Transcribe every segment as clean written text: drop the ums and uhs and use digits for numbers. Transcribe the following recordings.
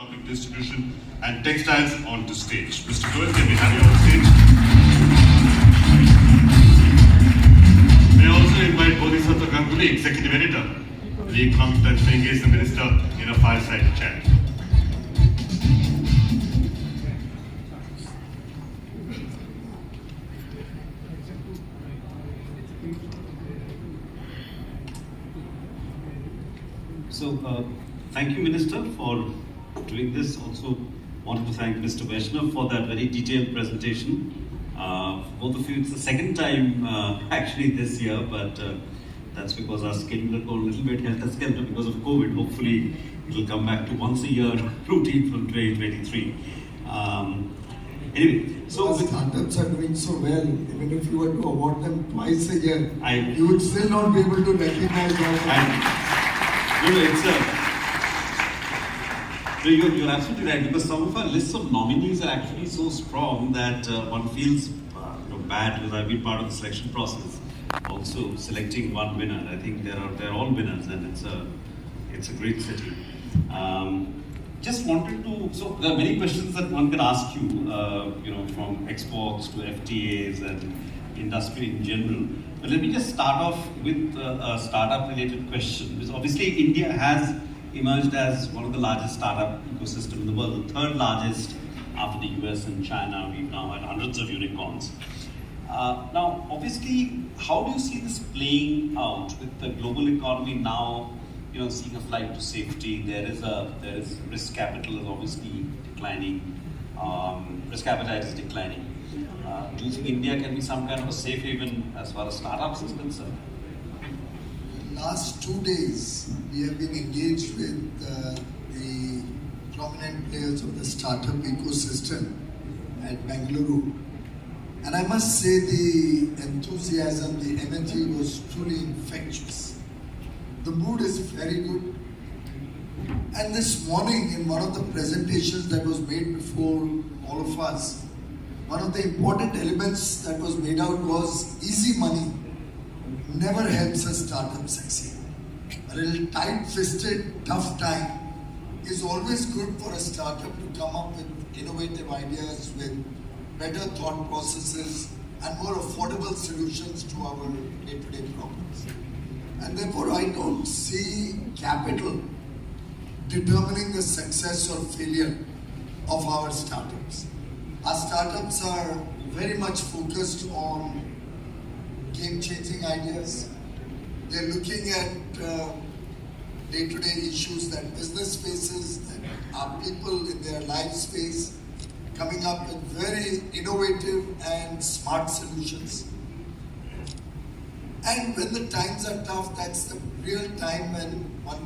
public distribution and textiles onto stage. Mr. Goyal, can we have you on stage? May I also invite Bodhisattva Ganguly, Executive Editor, the Economic Times, to engage the Minister in a fireside chat. So, thank you, Minister, for doing this. Also, wanted to thank Mr. Vaishnav for that very detailed presentation. For both of you, it's the second time actually this year, but that's because our schedule got a little bit helter-skelter because of COVID. Hopefully, it'll come back to once a year routine from 2023. Anyway, so startups are doing so well. Even if you were to award them twice a year, you would still not be able to recognize that. You're absolutely right, because some of our lists of nominees are actually so strong that one feels bad, because I've been part of the selection process, also selecting one winner. I think they're all winners, and it's a great city. Just wanted to, so there are many questions that one can ask you, from exports to FTAs and industry in general. But let me just start off with a startup-related question, because obviously India has emerged as one of the largest startup ecosystem in the world, the third largest after the US and China. We've now had hundreds of unicorns. Now, obviously, how do you see this playing out with the global economy now, seeing a flight to safety? There is risk capital is obviously declining. Risk appetite is declining. Do you think India can be some kind of a safe haven as far as startups is concerned? Last 2 days, we have been engaged with the prominent players of the startup ecosystem at Bengaluru. And I must say the enthusiasm, the energy was truly infectious. The mood is very good. And this morning, in one of the presentations that was made before all of us, one of the important elements that was made out was easy money never helps a startup succeed. A little tight-fisted, tough time is always good for a startup to come up with innovative ideas, with better thought processes and more affordable solutions to our day-to-day problems. And therefore, I don't see capital determining the success or failure of our startups. Our startups are very much focused on game-changing ideas. They're looking at day-to-day issues that business faces, that our people in their lives face, coming up with very innovative and smart solutions. And when the times are tough, that's the real time when one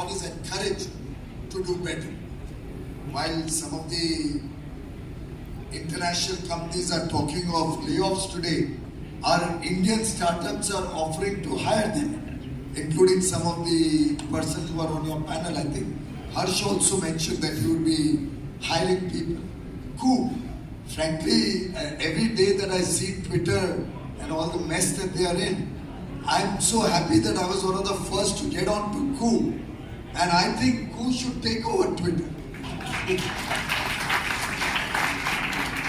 is encouraged to do better. While some of the international companies are talking of layoffs today, our Indian startups are offering to hire them, including some of the persons who are on your panel. I think Harsh also mentioned that you will be hiring people. Cool. Frankly, every day that I see Twitter and all the mess that they are in, I'm so happy that I was one of the first to get on to Coup. And I think Coup should take over Twitter.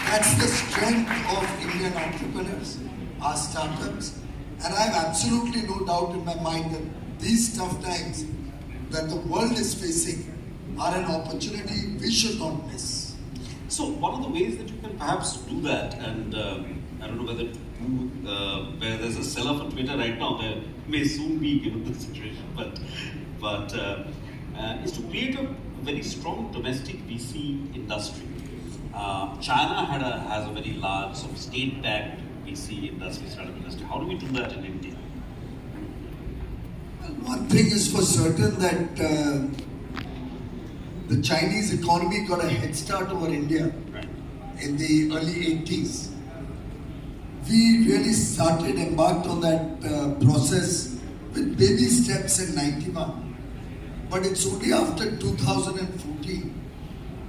That's the strength of Indian entrepreneurs, our startups. And I have absolutely no doubt in my mind that these tough times that the world is facing are an opportunity we should not miss. So one of the ways that you can perhaps do that, and I don't know whether where there's a seller for Twitter right now, there may soon be given the situation, but is to create a very strong domestic VC industry. China has a very large sort of state-backed VC industry, startup industry. How do we do that in India? Well, one thing is for certain that the Chinese economy got a head start over India in the early 80s. We really embarked on that process with baby steps in 91. But it's only after 2014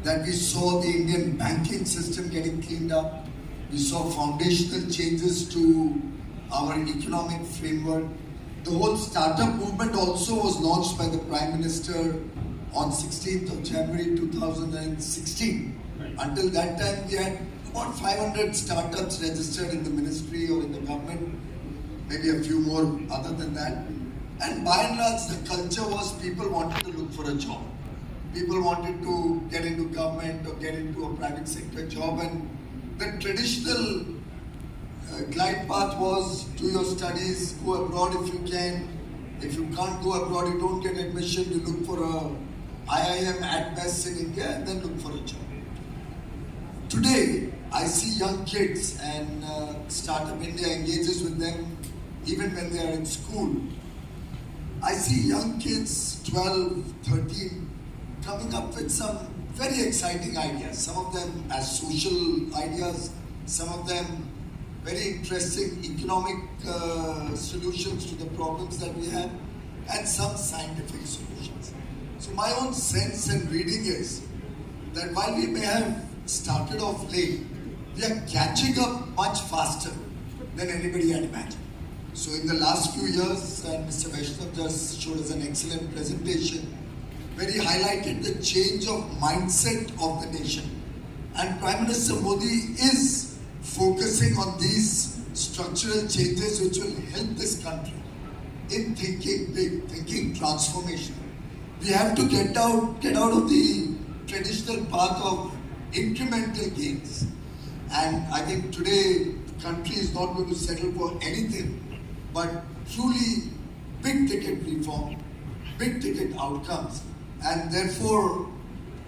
that we saw the Indian banking system getting cleaned up. We saw foundational changes to our economic framework. The whole startup movement also was launched by the Prime Minister on 16th of January 2016. Right. Until that time, we had about 500 startups registered in the ministry or in the government, maybe a few more other than that. And by and large, the culture was people wanted to look for a job. People wanted to get into government or get into a private sector job, and the traditional glide path was do your studies, go abroad if you can. If you can't go abroad, you don't get admission, you look for a IIM at best in India and then look for a job. Today, I see young kids and Startup India engages with them even when they are in school. I see young kids, 12, 13, coming up with some very exciting ideas. Some of them as social ideas, some of them very interesting economic solutions to the problems that we have, and some scientific solutions. So my own sense and reading is that while we may have started off late, we are catching up much faster than anybody had imagined. So in the last few years, and Mr. Vaishnav just showed us an excellent presentation where he highlighted the change of mindset of the nation. And Prime Minister Modi is focusing on these structural changes which will help this country in thinking big, thinking transformation. We have to get out of the traditional path of incremental gains. And I think today the country is not going to settle for anything but truly big ticket reform, big ticket outcomes. And therefore,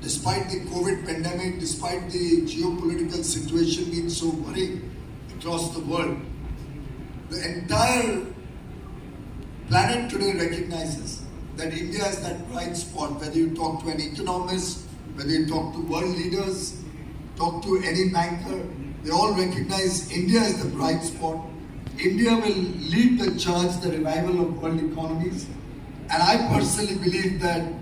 despite the COVID pandemic, despite the geopolitical situation being so worrying across the world, the entire planet today recognizes that India is that bright spot. Whether you talk to an economist, whether you talk to world leaders, talk to any banker, they all recognize India is the bright spot. India will lead the charge, the revival of world economies. And I personally believe that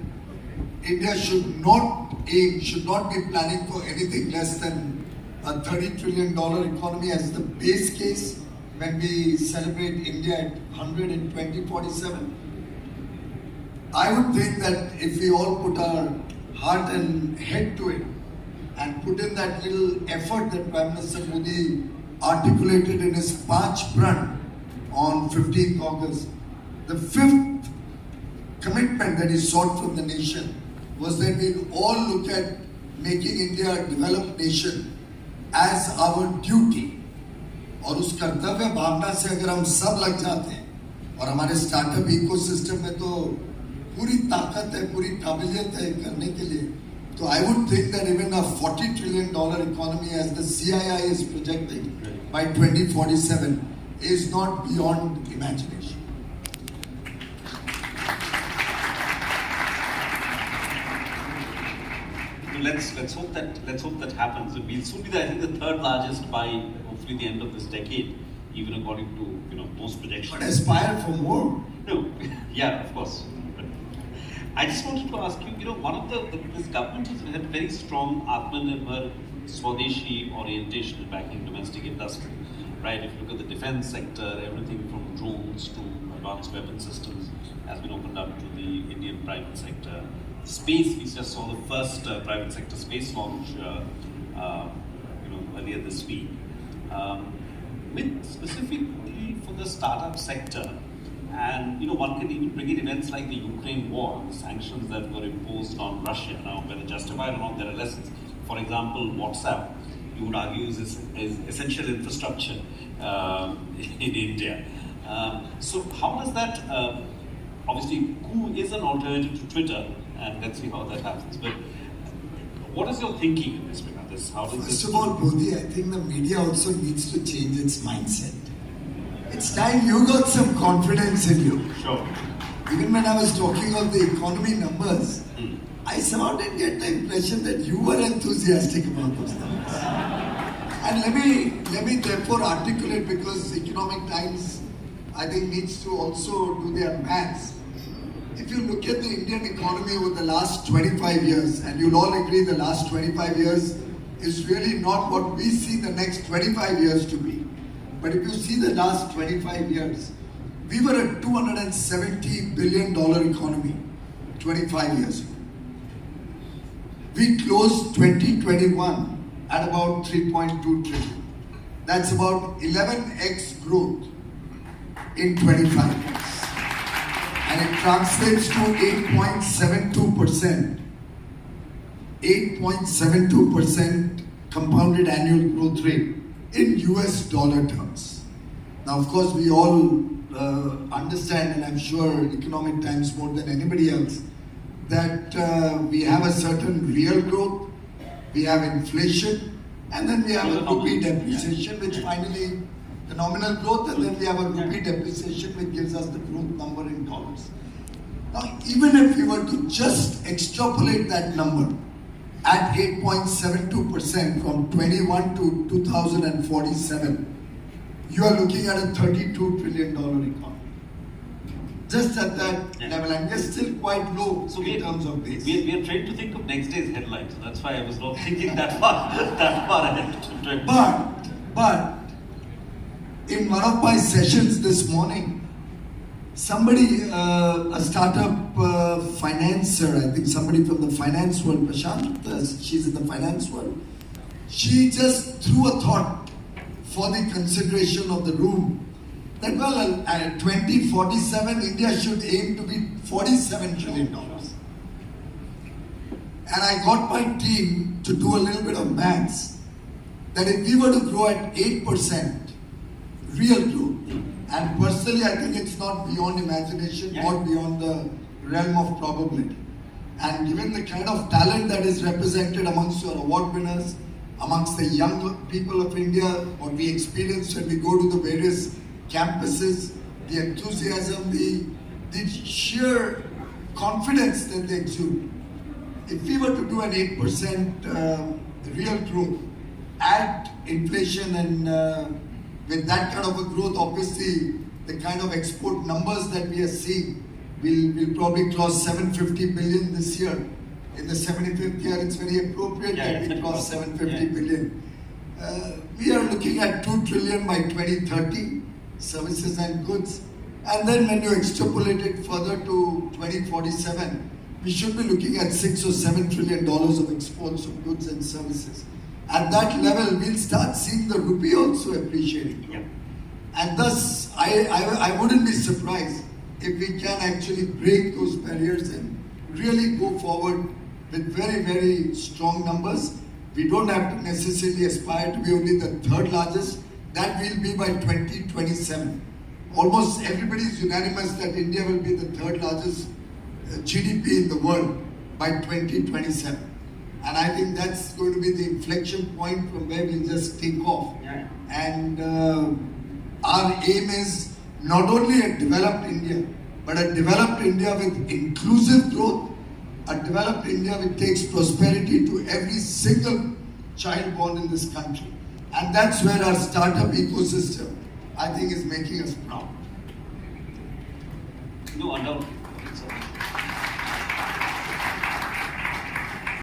India should not be planning for anything less than a $30 trillion economy as the base case when we celebrate India at 100 in 2047. I would think that if we all put our heart and head to it and put in that little effort that Prime Minister Modi articulated in his Panch Pran on 15th August, the fifth commitment that he sought from the nation was that we all look at making India a developed nation as our duty. और उस कर्तव्य भावना से अगर हम सब लग जाते हैं और हमारे स्टार्टअप इकोसिस्टम में तो पूरी ताकत है, पूरी काबिलियत है करने के लिए, तो I would think that even a $40 trillion economy as the CII is projecting by 2047 is not beyond imagination. Let's hope that happens. We'll soon be I think the third largest by hopefully the end of this decade, even according to most projections. But aspire for more. No, yeah, of course. But I just wanted to ask you, one of this government has had very strong Atmanirbhar Swadeshi orientation in backing domestic industry, right? If you look at the defense sector, everything from drones to advanced weapon systems has been opened up to the Indian private sector. Space, we just saw the first private sector space launch, earlier this week. With specifically for the startup sector, and one can even bring in events like the Ukraine war, the sanctions that were imposed on Russia. Now, whether justified or not, there are lessons. For example, WhatsApp, you would argue is essential infrastructure in India. So how does that? Obviously, who is an alternative to Twitter? And let's see how that happens. But what is your thinking in this regard? First of all, Bodhi, I think the media also needs to change its mindset. It's time you got some confidence in you. Sure. Even when I was talking of the economy numbers, I somehow didn't get the impression that you were enthusiastic about those numbers. And let me therefore articulate, because Economic Times, I think, needs to also do their maths. If you look at the Indian economy over the last 25 years, and you'll all agree the last 25 years is really not what we see the next 25 years to be. But if you see the last 25 years, we were a $270 billion economy 25 years ago. We closed 2021 at about 3.2 trillion. That's about 11x growth in 25 years. And it translates to 8.72%. 8.72% compounded annual growth rate in US dollar terms. Now, of course, we all understand, and I'm sure Economic Times more than anybody else, that we have a certain real growth, we have inflation, and then we have a rupee depreciation, which finally, the nominal growth, and then we have a rupee depreciation, which gives us the growth number in dollars. Now, even if we were to just extrapolate that number at 8.72% from 21 to 2047, you are looking at a $32 trillion economy. Just at that level, and we're still quite low in terms of base. We are trained to think of next day's headlines, so that's why I was not thinking that far ahead. But in one of my sessions this morning, somebody, a startup financer, I think somebody from the finance world, Prashant, she's in the finance world, she just threw a thought for the consideration of the room that, well, at 2047, India should aim to be $47 trillion. And I got my team to do a little bit of maths, that if we were to grow at 8% real growth, and personally I think it's not beyond imagination, not beyond the realm of probability. And given the kind of talent that is represented amongst your award winners, amongst the young people of India, what we experience when we go to the various campuses, the enthusiasm, the sheer confidence that they exude. If we were to do an 8% real growth, add inflation, and with that kind of a growth, obviously the kind of export numbers that we are seeing, we'll probably cross 750 billion this year. In the 75th year, it's very appropriate that we cross 750 billion. We are looking at 2 trillion by 2030, services and goods. And then when you extrapolate it further to 2047, we should be looking at $6 or $7 trillion of exports of goods and services. At that level, we'll start seeing the rupee also appreciating. And thus, I wouldn't be surprised if we can actually break those barriers and really go forward with very, very strong numbers. We don't have to necessarily aspire to be only the third largest. That will be by 2027. Almost everybody is unanimous that India will be the third largest GDP in the world by 2027. And I think that's going to be the inflection point from where we'll just take off. And our aim is not only a developed India, but a developed India with inclusive growth, a developed India which takes prosperity to every single child born in this country. And that's where our startup ecosystem, I think, is making us proud. No, undoubtedly.